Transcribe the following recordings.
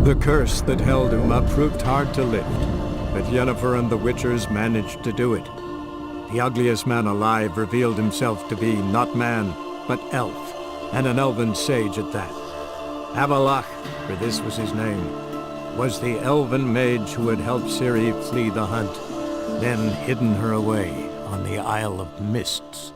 The curse that held Uma proved hard to lift, but Yennefer and the Witchers managed to do it. The ugliest man alive revealed himself to be not man, but elf, and an elven sage at that. Avalach, for this was his name, was the elven mage who had helped Ciri flee the hunt, then hidden her away on the Isle of Mists.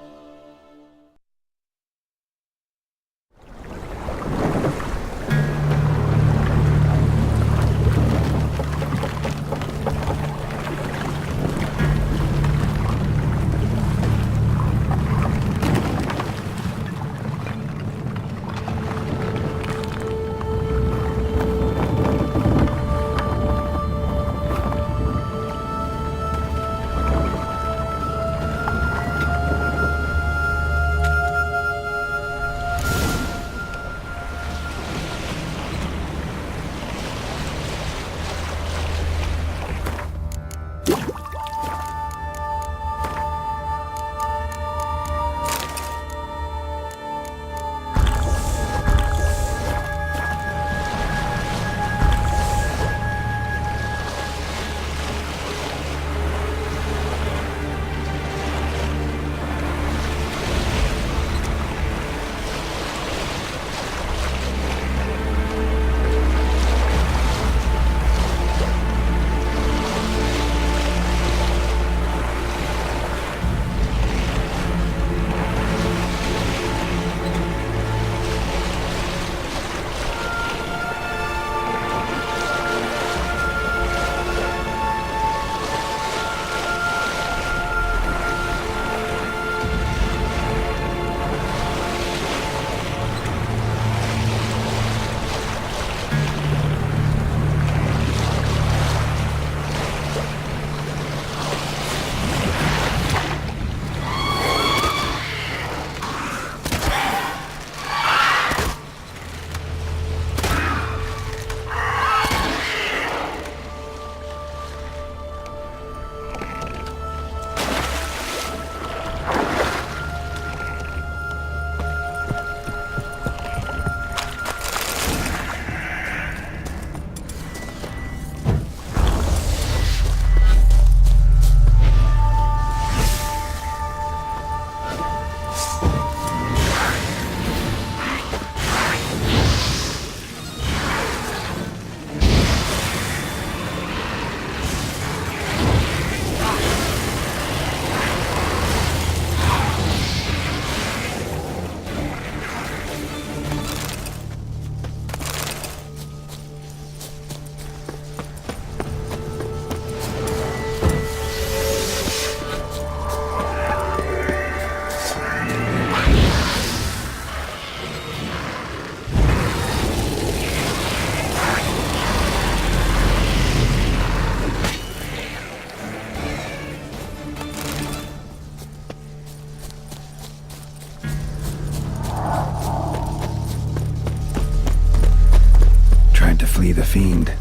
The fiend.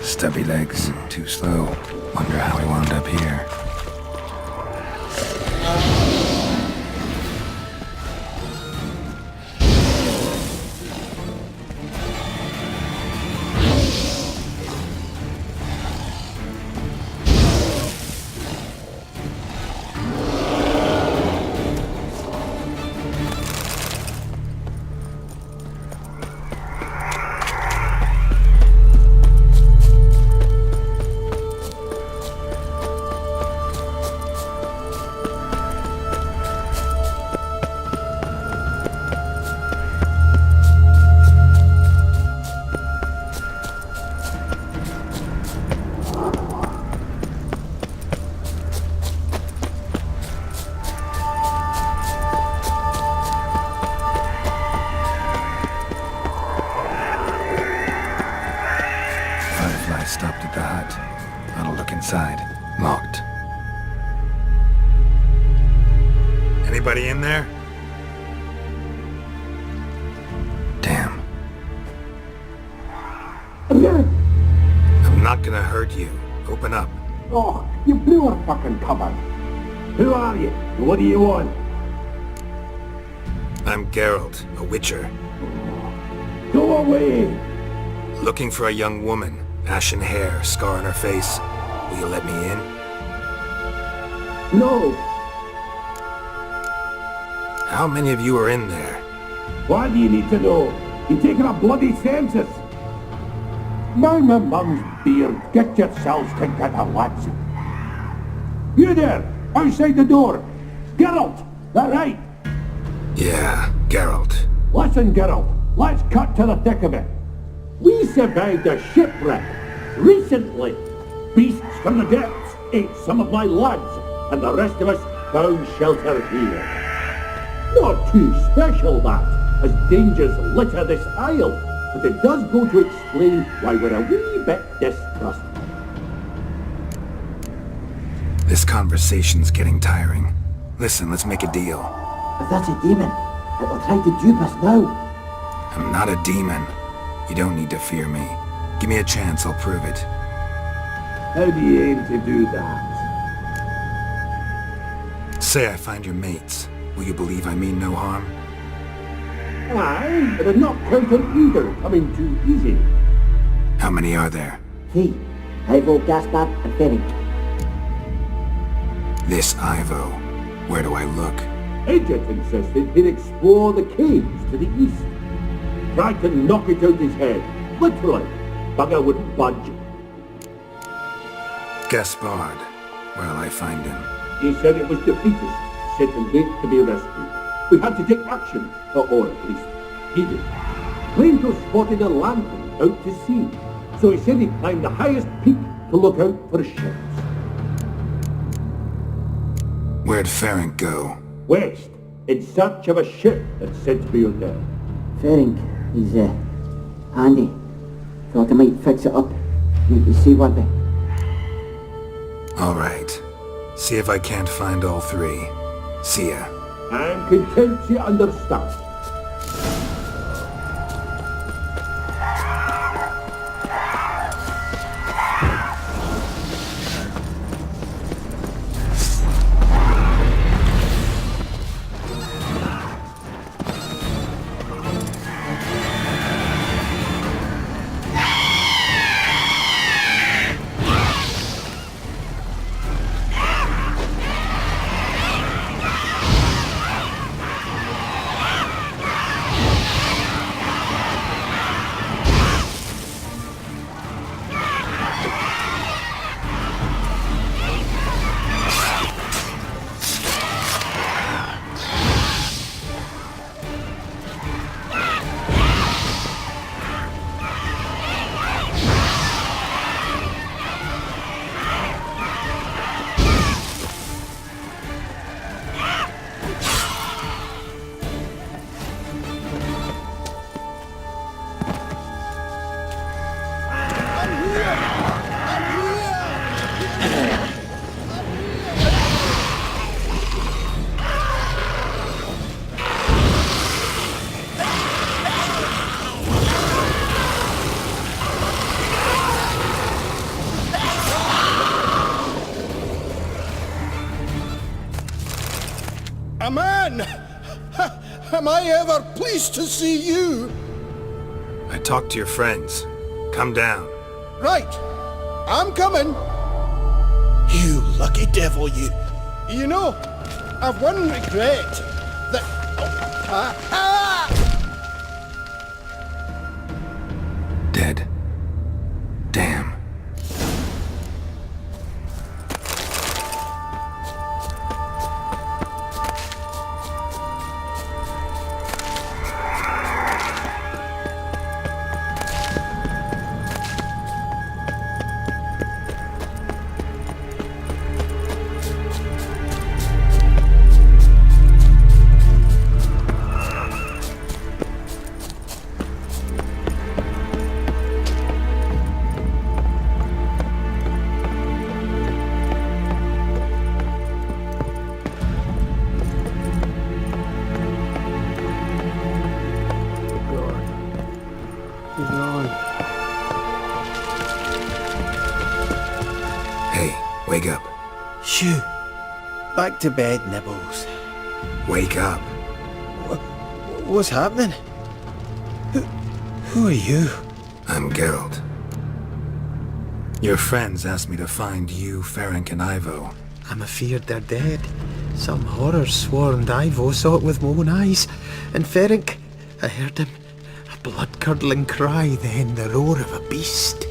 Stubby legs, too slow. Wonder how he wound up here. Stopped at the hut. I'll look inside. Locked. Anybody in there? Damn. I'm not gonna hurt you. Open up. Oh, you blew our fucking cover. Who are you? What do you want? I'm Geralt, a witcher. Go away! Looking for a young woman. Ashen hair, scar on her face. Will you let me in? No. How many of you are in there? Why do you need to know? You're taking a bloody census. Mind my mum's beard. Get yourselves together, lads. You there, outside the door. Geralt, that right? Yeah, Geralt. Listen, Geralt, let's cut to the thick of it. We survived a shipwreck recently. Beasts from the depths ate some of my lads, and the rest of us found shelter here. Not too special, that, as dangers litter this isle, but it does go to explain why we're a wee bit distrustful. This conversation's getting tiring. Listen, let's make a deal. If that's a demon, it'll try to dupe us now. I'm not a demon. You don't need to fear me. Give me a chance, I'll prove it. How do you aim to do that? Say I find your mates. Will you believe I mean no harm? Aye, but I'm not counting either coming too easy. How many are there? 3. Ivo, Gaspard, and Ferenc. This Ivo. Where do I look? Agent insisted he'd explore the caves to the east. Tried to knock it out his head. Literally. Bugger wouldn't budge. Gaspard. Where'll I find him? He said it was defeatist, set and wait to be rescued. We had to take action, or at least he did. Claimed to have spotted a lantern out to sea, so he said he'd climb the highest peak to look out for ships. Where'd Ferenc go? West, in search of a ship that's said to be out there. Ferenc, he's handy. Thought I might fix it up. Need to see what they... All right. See if I can't find all 3. See ya. I'm content you understand. A man! Am I ever pleased to see you? I talked to your friends. Come down. Right. I'm coming. You lucky devil, you. You know, I've one regret. That... Dead. Damn. Wake up. Shoo. Back to bed, Nibbles. Wake up. What's happening? Who are you? I'm Geralt. Your friends asked me to find you, Ferenc, and Ivo. I'm afeard they're dead. Some horror swarmed Ivo, saw it with my own eyes. And Ferenc, I heard him. A blood-curdling cry, then the roar of a beast.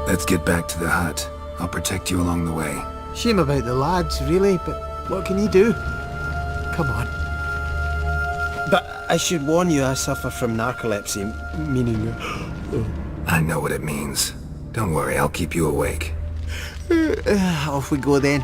Let's get back to the hut. I'll protect you along the way. Shame about the lads, really, but what can you do? Come on. But I should warn you, I suffer from narcolepsy, meaning... I know what it means. Don't worry, I'll keep you awake. Off we go then.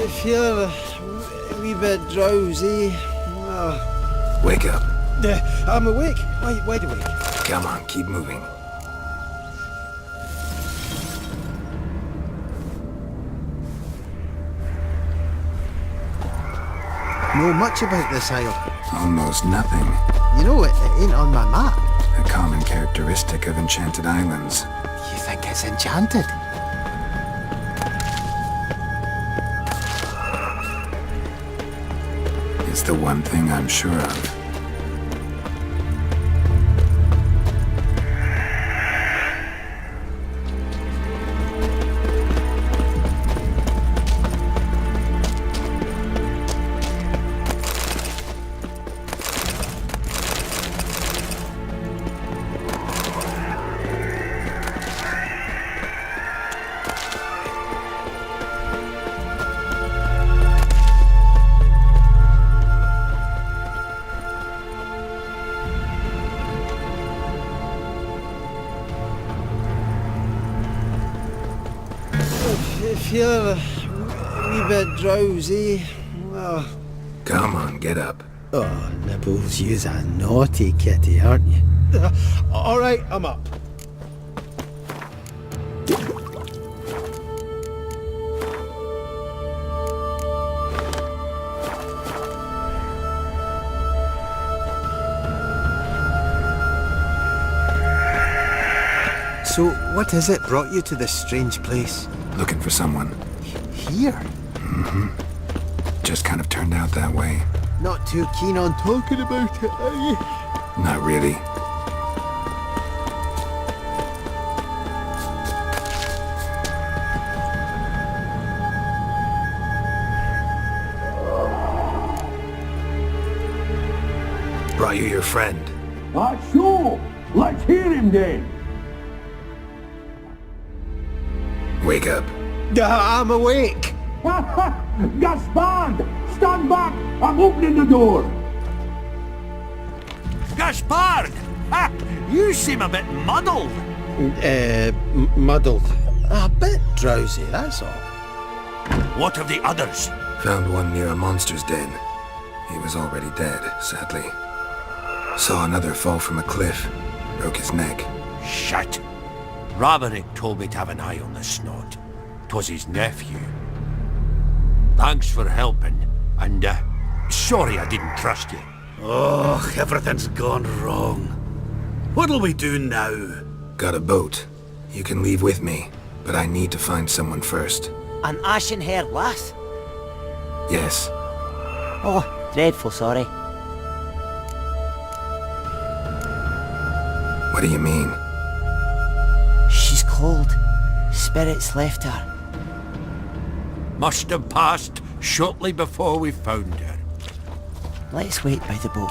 I feel a wee bit drowsy. Wake up. I'm awake. Wide awake. Come on, keep moving. Know much about this isle. Almost nothing. You know, it ain't on my map. A common characteristic of enchanted islands. You think it's enchanted? It's the one thing I'm sure of. I feel a wee bit drowsy. Come on, get up. Oh, Nibbles, you's a naughty kitty, aren't you? All right, I'm up. So, what is it brought you to this strange place? Looking for someone. Here? Mm-hmm. Just kind of turned out that way. Not too keen on talking about it, are you? Not really. Brought you your friend. Sure. Let's hear him then. Wake up. I'm awake. Gaspard! Stand back! I'm opening the door! Gaspard! Ha! You seem a bit muddled. Muddled. A bit drowsy, that's all. What of the others? Found one near a monster's den. He was already dead, sadly. Saw another fall from a cliff. Broke his neck. Shit. Roderick told me to have an eye on the snot. 'Twas his nephew. Thanks for helping, and sorry I didn't trust you. Oh, everything's gone wrong. What'll we do now? Got a boat. You can leave with me, but I need to find someone first. An ashen-haired lass? Yes. Oh, dreadful sorry. What do you mean? She's cold. Spirits left her. Must have passed shortly before we found her. Let's wait by the boat.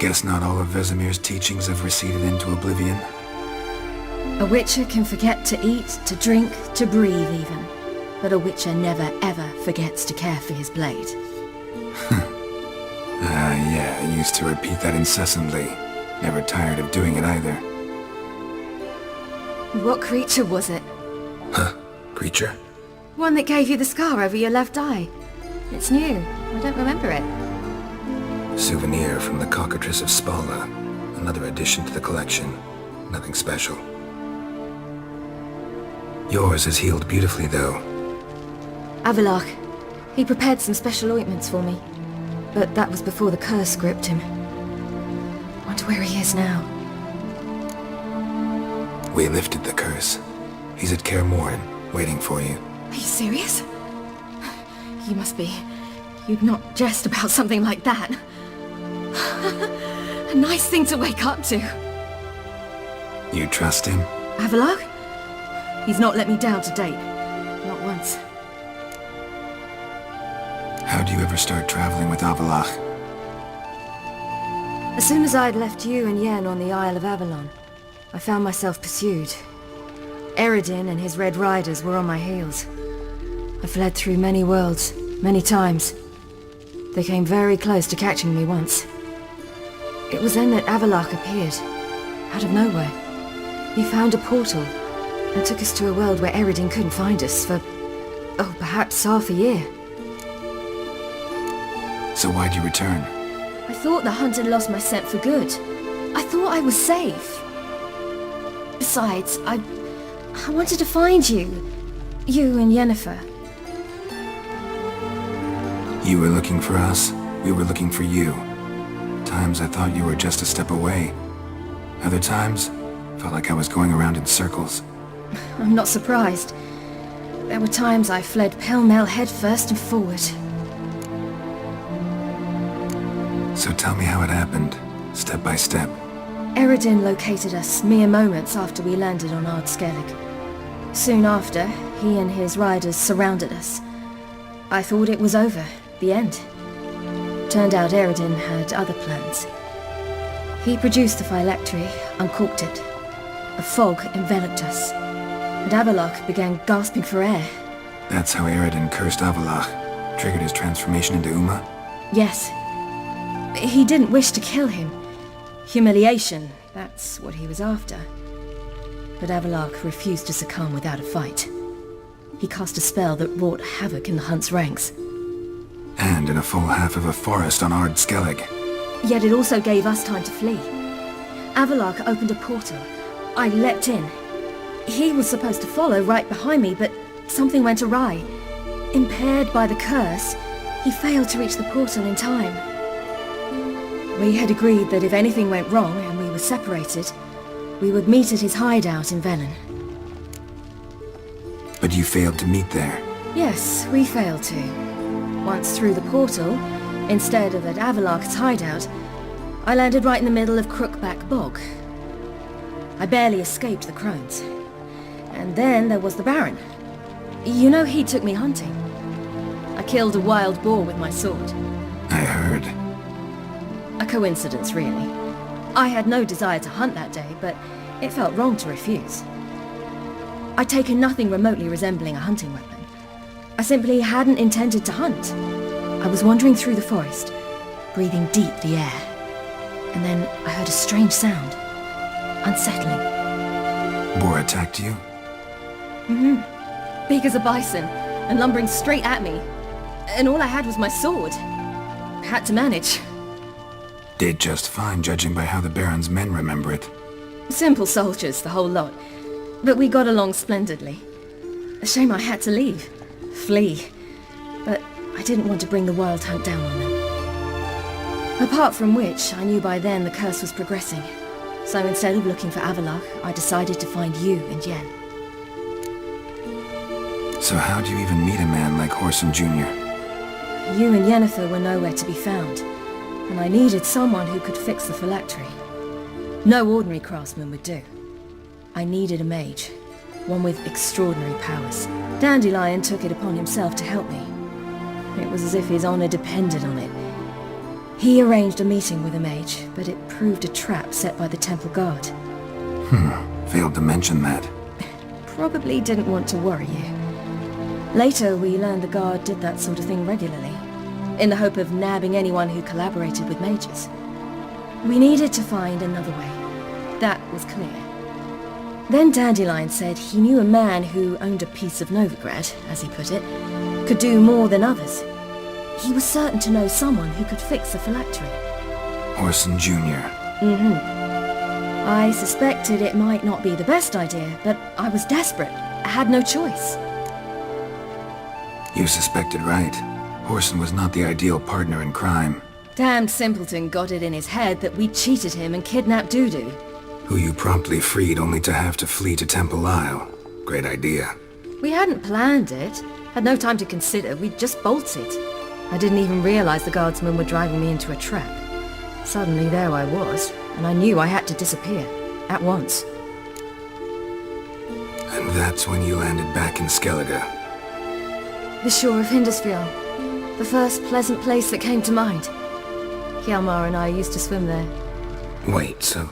Guess not all of Vesemir's teachings have receded into oblivion. A witcher can forget to eat, to drink, to breathe even. But a witcher never ever forgets to care for his blade. Yeah, I used to repeat that incessantly. Never tired of doing it either. What creature was it? Huh? Creature? One that gave you the scar over your left eye. It's new. I don't remember it. Souvenir from the Cockatrice of Spala. Another addition to the collection. Nothing special. Yours is healed beautifully, though. Avallac'h. He prepared some special ointments for me. But that was before the curse gripped him. Wonder where he is now. We lifted the curse. He's at Kaer Morhen, waiting for you. Are you serious? You must be. You'd not jest about something like that. A nice thing to wake up to. You trust him? Avallac'h? He's not let me down to date. Not once. How'd you ever start traveling with Avallac'h? As soon as I'd left you and Yen on the Isle of Avalon, I found myself pursued. Eredin and his Red Riders were on my heels. I fled through many worlds, many times. They came very close to catching me once. It was then that Avallac'h appeared, out of nowhere. He found a portal, and took us to a world where Eredin couldn't find us for, perhaps half a year. So why'd you return? I thought the hunt had lost my scent for good. I thought I was safe. Besides, I wanted to find you. You and Yennefer. You were looking for us, we were looking for you. Times I thought you were just a step away. Other times, felt like I was going around in circles. I'm not surprised. There were times I fled pell-mell headfirst and forward. So tell me how it happened, step by step. Eredin located us mere moments after we landed on Ard Skellig. Soon after, he and his riders surrounded us. I thought it was over, the end. Turned out Eredin had other plans. He produced the phylactery, uncorked it. A fog enveloped us, and Avallac'h began gasping for air. That's how Eredin cursed Avallac'h, triggered his transformation into Uma? Yes. He didn't wish to kill him. Humiliation, that's what he was after. But Avallac'h refused to succumb without a fight. He cast a spell that wrought havoc in the hunt's ranks. And in a full half of a forest on Ard Skellig. Yet it also gave us time to flee. Avallac'h opened a portal. I leapt in. He was supposed to follow right behind me, but something went awry. Impaired by the curse, he failed to reach the portal in time. We had agreed that if anything went wrong and we were separated, we would meet at his hideout in Velen. But you failed to meet there. Yes, we failed to. Once through the portal, instead of at Avallac'h's hideout, I landed right in the middle of Crookback Bog. I barely escaped the crones. And then there was the Baron. You know, he took me hunting. I killed a wild boar with my sword. I heard. A coincidence, really. I had no desire to hunt that day, but it felt wrong to refuse. I'd taken nothing remotely resembling a hunting weapon. I simply hadn't intended to hunt. I was wandering through the forest, breathing deep the air. And then I heard a strange sound. Unsettling. Boar attacked you? Mm-hmm. Big as a bison, and lumbering straight at me. And all I had was my sword. Had to manage. Did just fine, judging by how the Baron's men remember it. Simple soldiers, the whole lot. But we got along splendidly. A shame I had to leave. Flee. But I didn't want to bring the wild hunt down on them. Apart from which, I knew by then the curse was progressing. So instead of looking for Avallac'h, I decided to find you and Yen. So how'd you even meet a man like Whoreson Jr.? You and Yennefer were nowhere to be found, and I needed someone who could fix the phylactery. No ordinary craftsman would do. I needed a mage, one with extraordinary powers. Dandelion took it upon himself to help me. It was as if his honor depended on it. He arranged a meeting with a mage, but it proved a trap set by the temple guard. Failed to mention that. Probably didn't want to worry you. Later, we learned the guard did that sort of thing regularly, in the hope of nabbing anyone who collaborated with mages. We needed to find another way. That was clear. Then Dandelion said he knew a man who owned a piece of Novigrad, as he put it, could do more than others. He was certain to know someone who could fix a phylactery. Orson Jr. I suspected it might not be the best idea, but I was desperate. I had no choice. You suspected right. Orson was not the ideal partner in crime. Damned simpleton got it in his head that we cheated him and kidnapped Dudu. Who you promptly freed only to have to flee to Temple Isle. Great idea. We hadn't planned it. Had no time to consider. We just bolted. I didn't even realize the guardsmen were driving me into a trap. Suddenly there I was, and I knew I had to disappear. At once. And that's when you landed back in Skellige. The shore of Hindisfjall. The first pleasant place that came to mind. Hjalmar and I used to swim there. Wait, so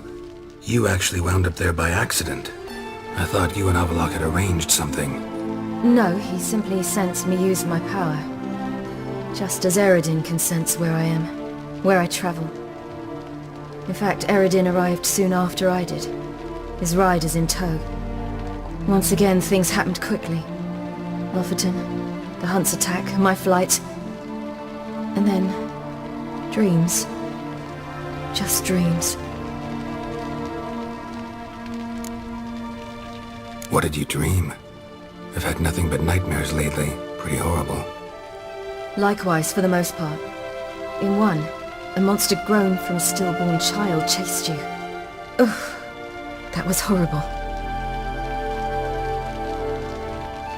you actually wound up there by accident? I thought you and Avalok had arranged something. No, he simply sensed me use my power. Just as Eredin can sense where I am, where I travel. In fact, Eredin arrived soon after I did. His riders in tow. Once again, things happened quickly. Lofoten, the hunt's attack, my flight. And then, dreams. Just dreams. What did you dream? I've had nothing but nightmares lately. Pretty horrible. Likewise, for the most part. In one, a monster grown from a stillborn child chased you. Ugh, that was horrible.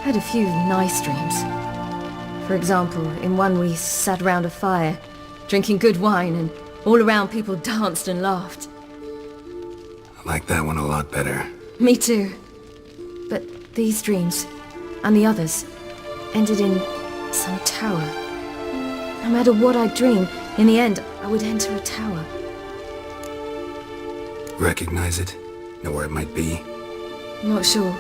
Had a few nice dreams. For example, in one we sat around a fire, drinking good wine, and all around people danced and laughed. I like that one a lot better. Me too. But these dreams, and the others, ended in some tower. No matter what I dreamed, in the end, I would enter a tower. Recognize it? Know where it might be? Not sure.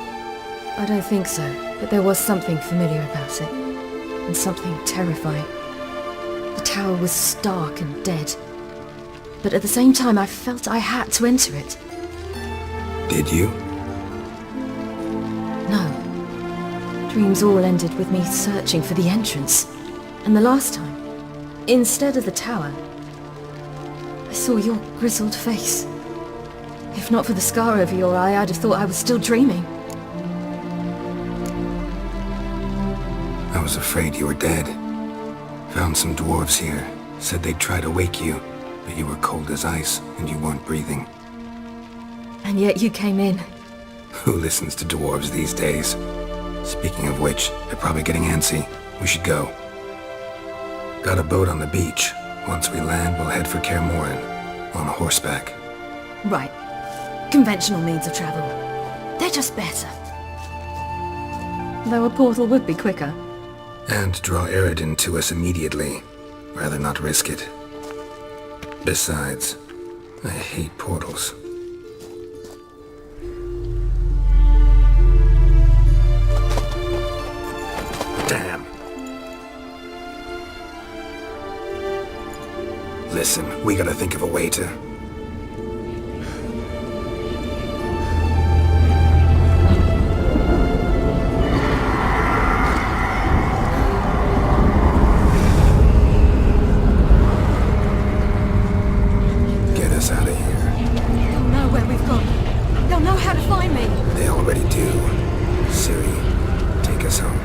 I don't think so, but there was something familiar about it. And something terrifying. The tower was stark and dead. But at the same time, I felt I had to enter it. Did you? No. Dreams all ended with me searching for the entrance. And the last time, instead of the tower, I saw your grizzled face. If not for the scar over your eye, I'd have thought I was still dreaming. I was afraid you were dead. Found some dwarves here. Said they'd try to wake you, but you were cold as ice and you weren't breathing. And yet you came in. Who listens to dwarves these days? Speaking of which, they're probably getting antsy. We should go. Got a boat on the beach. Once we land, we'll head for Kaer Morhen, on horseback. Right. Conventional means of travel. They're just better. Though a portal would be quicker. And draw Eredin to us immediately. Rather not risk it. Besides, I hate portals. Damn. Listen, we gotta think of a way to... Get us out of here. They'll know where we've gone. They'll know how to find me. They already do. Ciri, take us home.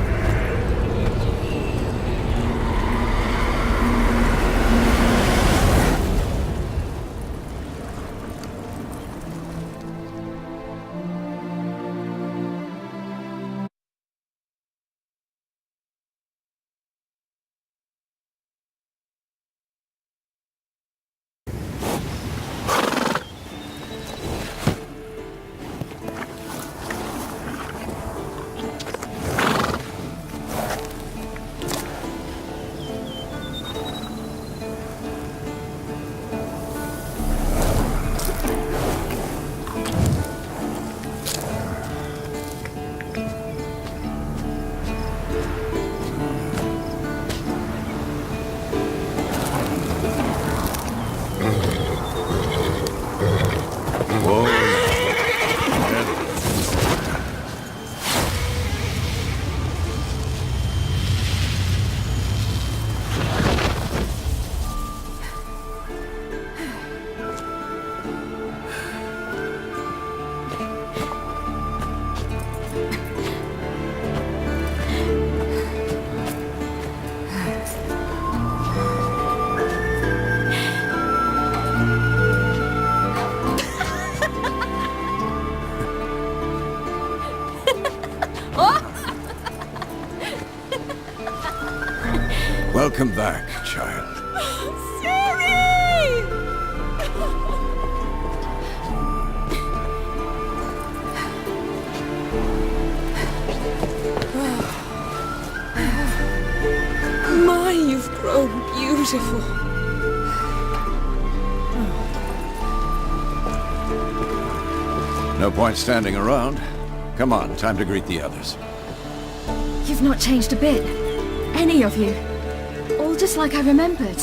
Welcome back, child. Ciri! My, you've grown beautiful. No point standing around. Come on, time to greet the others. You've not changed a bit. Any of you. All just like I remembered.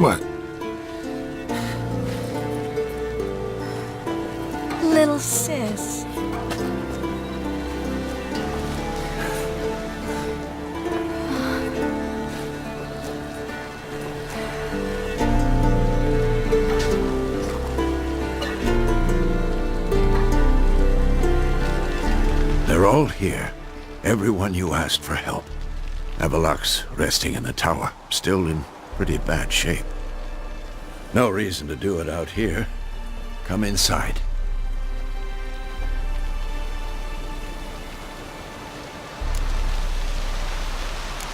What? Little sis. They're all here. Everyone you asked for help. Avalok's resting in the tower, still in pretty bad shape. No reason to do it out here. Come inside.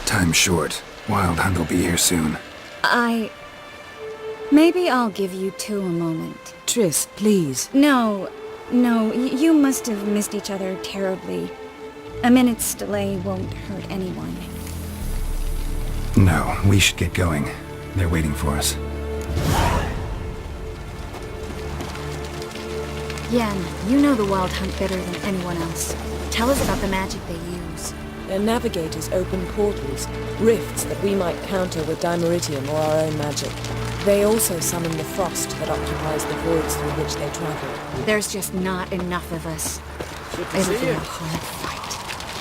Time's short. Wild Hunt will be here soon. Maybe I'll give you two a moment. Triss, please. No, you must have missed each other terribly. A minute's delay won't hurt anyone. No, we should get going. They're waiting for us. Yen, you know the Wild Hunt better than anyone else. Tell us about the magic they use. Their navigators open portals, rifts that we might counter with dimeritium or our own magic. They also summon the frost that occupies the voids through which they travel. There's just not enough of us. It'll be a hard fight.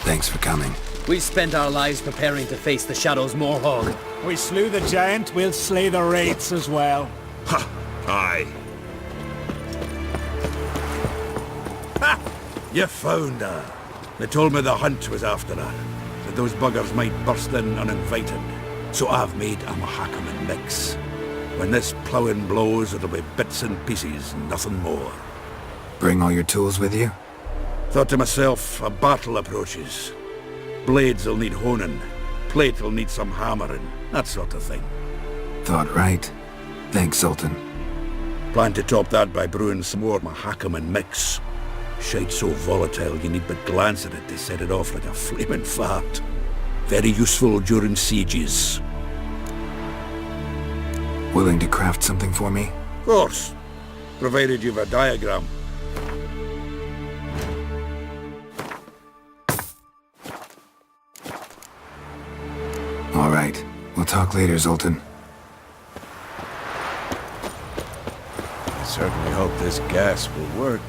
Thanks for coming. We spent our lives preparing to face the Shadow's Morhog. We slew the giant, we'll slay the wraiths as well. Ha! Aye. Ha! You found her. They told me the hunt was after her. That those buggers might burst in uninvited. So I've made a Mahakaman mix. When this ploughing blows, it'll be bits and pieces, nothing more. Bring all your tools with you? Thought to myself, a battle approaches. Blades will need honing. Plate will need some hammering. That sort of thing. Thought right. Thanks, Zoltan. Plan to top that by brewing some more Mahakaman mix. Shite so volatile you need but glance at it to set it off like a flaming fart. Very useful during sieges. Willing to craft something for me? Of course. Provided you've a diagram. All right. We'll talk later, Zoltan. I certainly hope this gas will work.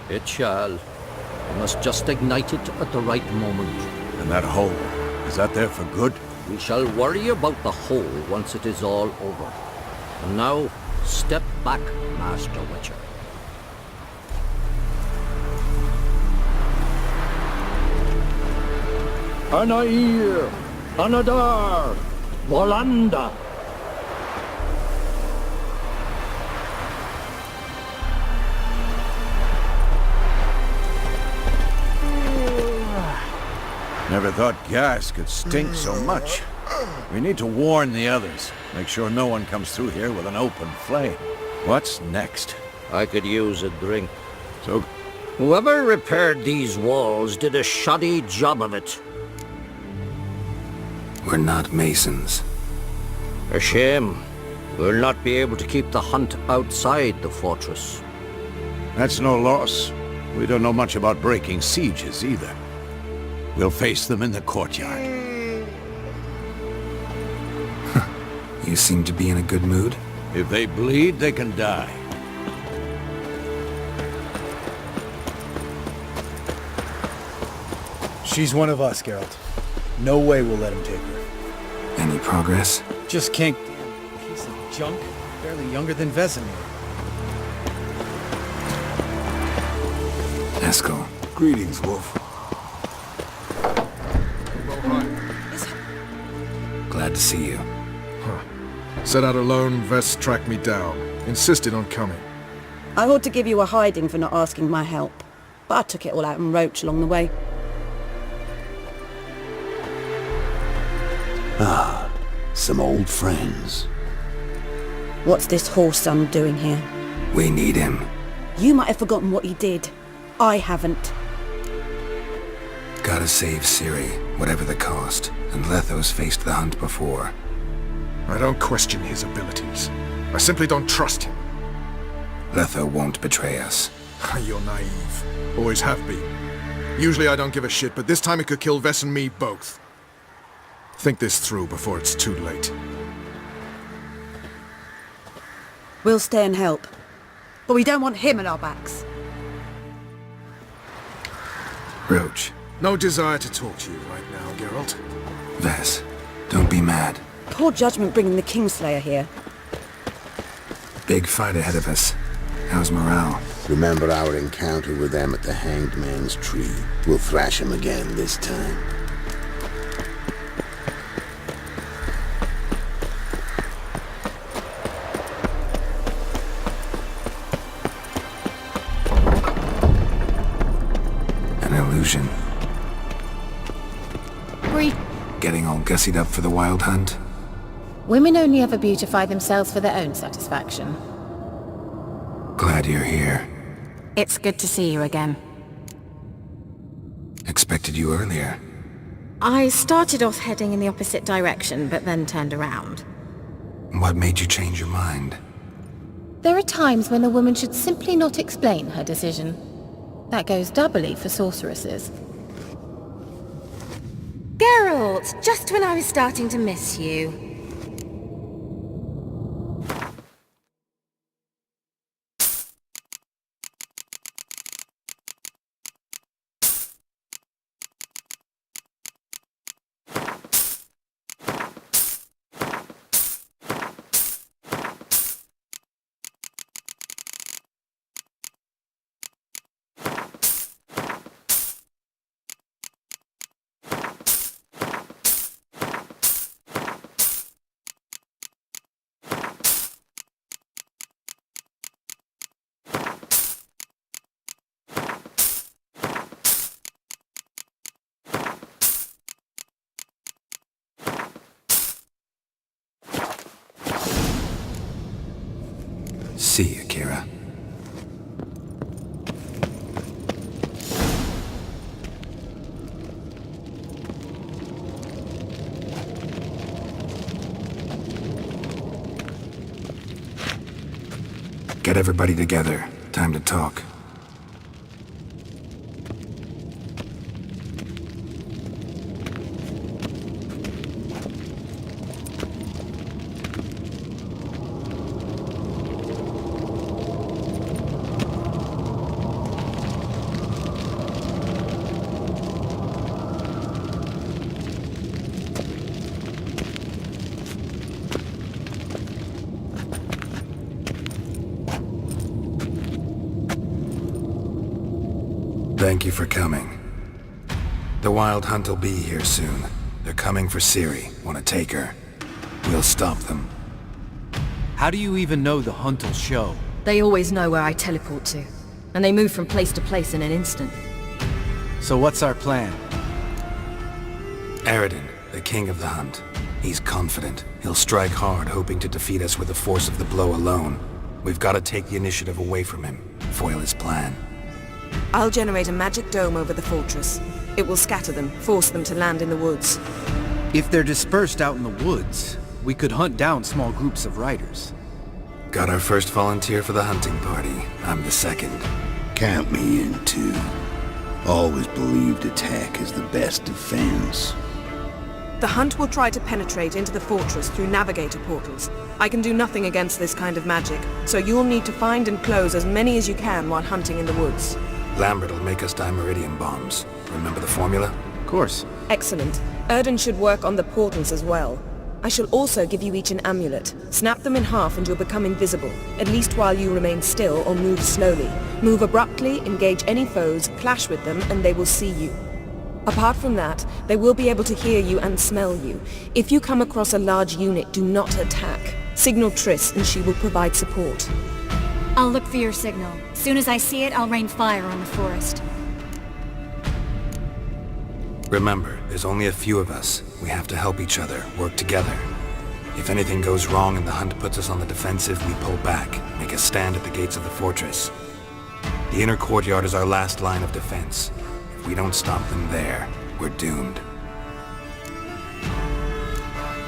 It shall. We must just ignite it at the right moment. And that hole, is that there for good? We shall worry about the hole once it is all over. And now, step back, Master Witcher. Anair, Anadar, Volanda. Never thought gas could stink so much. We need to warn the others. Make sure no one comes through here with an open flame. What's next? I could use a drink. So, whoever repaired these walls did a shoddy job of it. We're not masons. A shame. We'll not be able to keep the hunt outside the fortress. That's no loss. We don't know much about breaking sieges either. We'll face them in the courtyard. You seem to be in a good mood. If they bleed, they can die. She's one of us, Geralt. No way we'll let him take her. Any progress? Just can't... Piece of junk. Barely younger than Vesemir. Eskel. Greetings, Wolf. Glad to see you. Set out alone, Ves tracked me down. Insisted on coming. I ought to give you a hiding for not asking my help. but I took it all out in Roche along the way. Ah, some old friends. What's this horse son doing here? We need him. You might have forgotten what he did. I haven't. Gotta save Ciri, whatever the cost, and Letho's faced the hunt before. I don't question his abilities. I simply don't trust him. Letho won't betray us. You're naive. Always have been. Usually I don't give a shit, but this time it could kill Ves and me both. Think this through before it's too late. We'll stay and help. But we don't want him at our backs. Roche. No desire to talk to you right now, Geralt. Ves, don't be mad. Poor judgment bringing the Kingslayer here. Big fight ahead of us. How's morale? Remember our encounter with them at the Hanged Man's Tree. We'll thrash him again this time. An illusion. Getting all gussied up for the wild hunt? Women only ever beautify themselves for their own satisfaction. Glad you're here. It's good to see you again. Expected you earlier. I started off heading in the opposite direction, but then turned around. What made you change your mind? There are times when a woman should simply not explain her decision. That goes doubly for sorceresses. Geralt, just when I was starting to miss you. See you, Keira. Get everybody together. Time to talk. Thank you for coming. The Wild Hunt will be here soon. They're coming for Ciri. Want to take her? We'll stop them. How do you even know the hunt will show? They always know where I teleport to. And they move from place to place in an instant. So what's our plan? Eredin, the king of the hunt. He's confident. He'll strike hard, hoping to defeat us with the force of the blow alone. We've got to take the initiative away from him. Foil his plan. I'll generate a magic dome over the fortress. It will scatter them, force them to land in the woods. If they're dispersed out in the woods, we could hunt down small groups of riders. Got our first volunteer for the hunting party. I'm the second. Count me in too. Always believed attack is the best defense. The hunt will try to penetrate into the fortress through navigator portals. I can do nothing against this kind of magic, so you'll need to find and close as many as you can while hunting in the woods. Lambert will make us dimeridium bombs. Remember the formula? Of course. Excellent. Erden should work on the portals as well. I shall also give you each an amulet. Snap them in half and you'll become invisible, at least while you remain still or move slowly. Move abruptly, engage any foes, clash with them, and they will see you. Apart from that, they will be able to hear you and smell you. If you come across a large unit, do not attack. Signal Triss and she will provide support. I'll look for your signal. Soon as I see it, I'll rain fire on the forest. Remember, there's only a few of us. We have to help each other, work together. If anything goes wrong and the hunt puts us on the defensive, we pull back, make a stand at the gates of the fortress. The inner courtyard is our last line of defense. If we don't stop them there, we're doomed.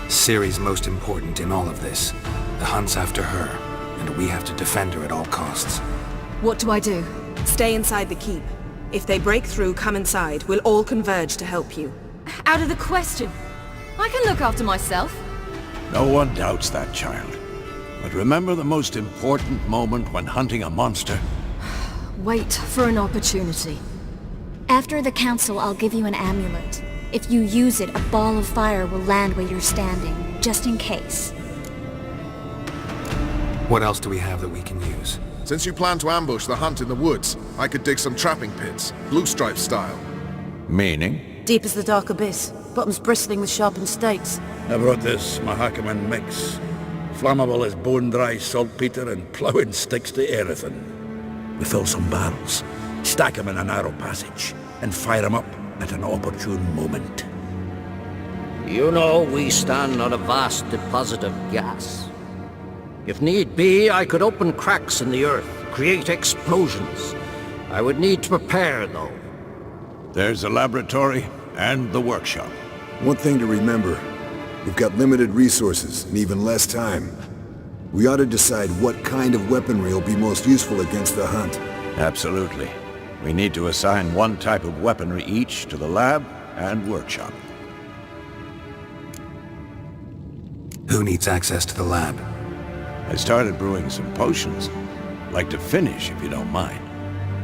Ciri's most important in all of this. The hunt's after her, and we have to defend her at all costs. What do I do? Stay inside the keep. If they break through, come inside. We'll all converge to help you. Out of the question. I can look after myself. No one doubts that, child. But remember the most important moment when hunting a monster? Wait for an opportunity. After the council, I'll give you an amulet. If you use it, a ball of fire will land where you're standing, just in case. What else do we have that we can use? Since you plan to ambush the hunt in the woods, I could dig some trapping pits, blue stripe style. Meaning? Deep as the dark abyss, bottoms bristling with sharpened stakes. I brought this Mahakaman mix. Flammable as bone-dry saltpeter and ploughing sticks to everything. We fill some barrels, stack them in a narrow passage, and fire them up at an opportune moment. You know, we stand on a vast deposit of gas. If need be, I could open cracks in the earth, create explosions. I would need to prepare, though. There's the laboratory and the workshop. One thing to remember, we've got limited resources and even less time. We ought to decide what kind of weaponry will be most useful against the hunt. Absolutely. We need to assign one type of weaponry each to the lab and workshop. Who needs access to the lab? I started brewing some potions. Like to finish, if you don't mind.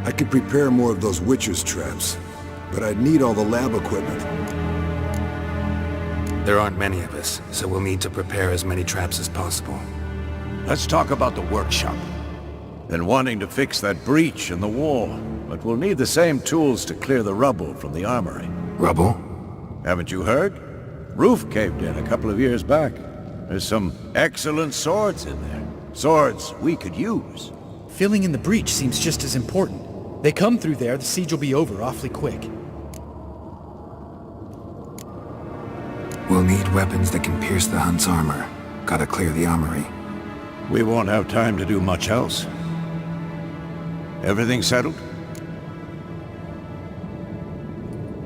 I could prepare more of those Witcher's traps, but I'd need all the lab equipment. There aren't many of us, so we'll need to prepare as many traps as possible. Let's talk about the workshop. Been wanting to fix that breach in the wall, but we'll need the same tools to clear the rubble from the armory. Rubble? Haven't you heard? Roof caved in a couple of years back. There's some excellent swords in there. Swords we could use. Filling in the breach seems just as important. They come through there, the siege will be over awfully quick. We'll need weapons that can pierce the hunt's armor. Gotta clear the armory. We won't have time to do much else. Everything settled?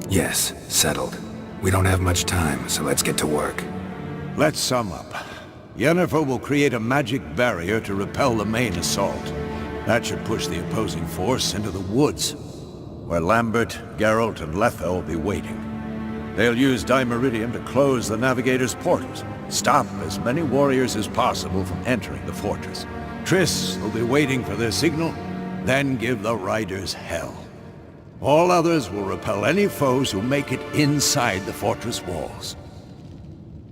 Yes, settled. We don't have much time, so let's get to work. Let's sum up. Yennefer will create a magic barrier to repel the main assault. That should push the opposing force into the woods, where Lambert, Geralt, and Letho will be waiting. They'll use Dimeridium to close the Navigator's portals, stop as many warriors as possible from entering the fortress. Triss will be waiting for their signal, then give the riders hell. All others will repel any foes who make it inside the fortress walls.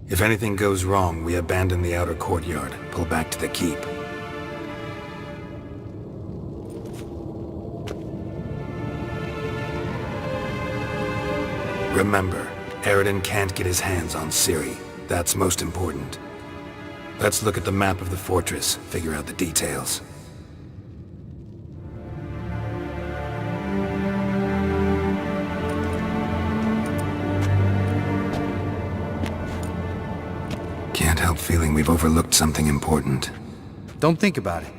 If anything goes wrong, we abandon the outer courtyard, pull back to the keep. Remember, Eridan can't get his hands on Ciri. That's most important. Let's look at the map of the fortress, figure out the details. Can't help feeling we've overlooked something important. Don't think about it.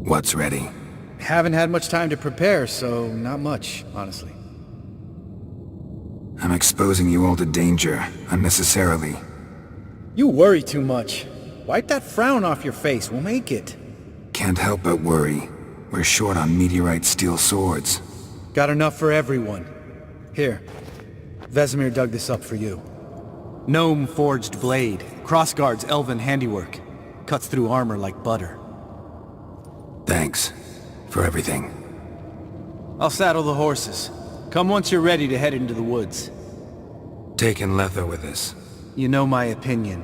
What's ready? Haven't had much time to prepare, so not much, honestly. I'm exposing you all to danger, unnecessarily. You worry too much. Wipe that frown off your face, we'll make it. Can't help but worry. We're short on meteorite steel swords. Got enough for everyone. Here, Vesemir dug this up for you. Gnome-forged blade, crossguard's elven handiwork. Cuts through armor like butter. Thanks for everything. I'll saddle the horses. Come once you're ready to head into the woods. Taking Letho with us. You know my opinion.